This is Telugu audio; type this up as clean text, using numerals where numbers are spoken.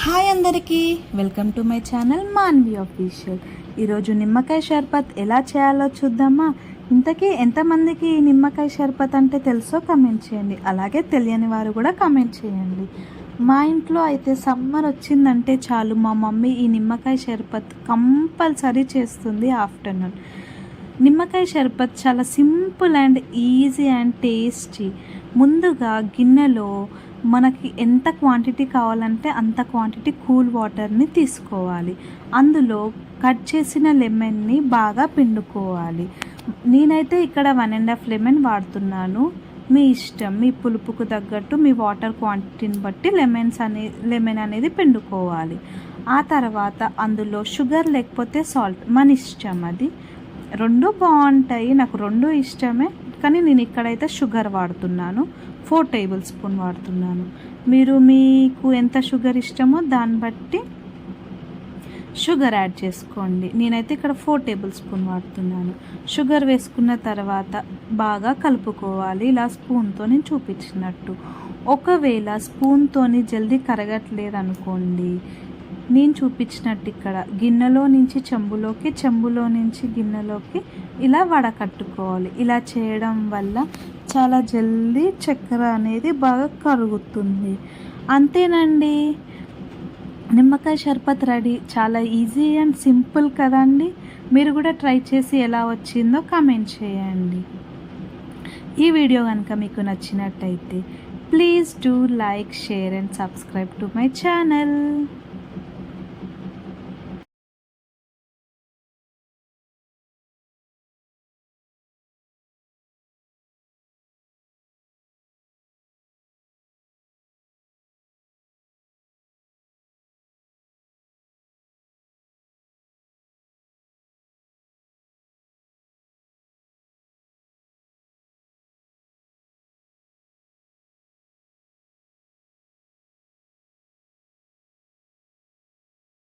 హాయ్ అందరికీ, welcome to my channel Manvi official. ఈరోజు నిమ్మకాయ షర్బత్ ఎలా చేయాలో చూద్దామా. ఇంతకీ ఎంతమందికి ఈ నిమ్మకాయ షర్బత్ అంటే తెలుసో కమెంట్ చేయండి. అలాగే తెలియని వారు కూడా కమెంట్ చేయండి. మా ఇంట్లో అయితే సమ్మర్ వచ్చిందంటే చాలు, మా మమ్మీ ఈ నిమ్మకాయ షర్బత్ కంపల్సరీ చేస్తుంది ఆఫ్టర్నూన్. నిమ్మకాయ షర్బత్ చాలా simple and easy and tasty. ముందుగా గిన్నెలో మనకి ఎంత క్వాంటిటీ కావాలంటే అంత క్వాంటిటీ కూల్ వాటర్ని తీసుకోవాలి. అందులో కట్ చేసిన లెమన్ని బాగా పిండుకోవాలి. నేనైతే ఇక్కడ 1.5 లెమన్ వాడుతున్నాను. మీ ఇష్టం, మీ పులుపుకు తగ్గట్టు మీ వాటర్ క్వాంటిటీని బట్టి లెమన్ అనేది పిండుకోవాలి. ఆ తర్వాత అందులో షుగర్ లేకపోతే సాల్ట్ మన ఇష్టం, అది రెండు బాగుంటాయి. నాకు రెండు ఇష్టమే, కానీ నేను ఇక్కడైతే షుగర్ వాడుతున్నాను. 4 టేబుల్ స్పూన్ వాడుతున్నాను. మీకు ఎంత షుగర్ ఇష్టమో దాన్ని బట్టి షుగర్ యాడ్ చేసుకోండి. నేనైతే ఇక్కడ 4 టేబుల్ స్పూన్ వాడుతున్నాను. షుగర్ వేసుకున్న తర్వాత బాగా కలుపుకోవాలి, ఇలా స్పూన్తో నేను చూపించినట్టు. ఒకవేళ స్పూన్తో జల్దీ కరగట్లేదు అనుకోండి, నేను చూపించినట్టు ఇక్కడ గిన్నెలో నుంచి చెంబులోకి, చెంబులో నుంచి గిన్నెలోకి ఇలా వడకట్టుకోవాలి. ఇలా చేయడం వల్ల చాలా జల్దీ చక్కెర అనేది బాగా కరుగుతుంది. అంతేనండి, నిమ్మకాయ షర్బత్ రెడీ. చాలా ఈజీ అండ్ సింపుల్ కదండి. మీరు కూడా ట్రై చేసి ఎలా వచ్చిందో కామెంట్ చేయండి. ఈ వీడియో కనుక మీకు నచ్చినట్టయితే please do like, share and subscribe to my channel.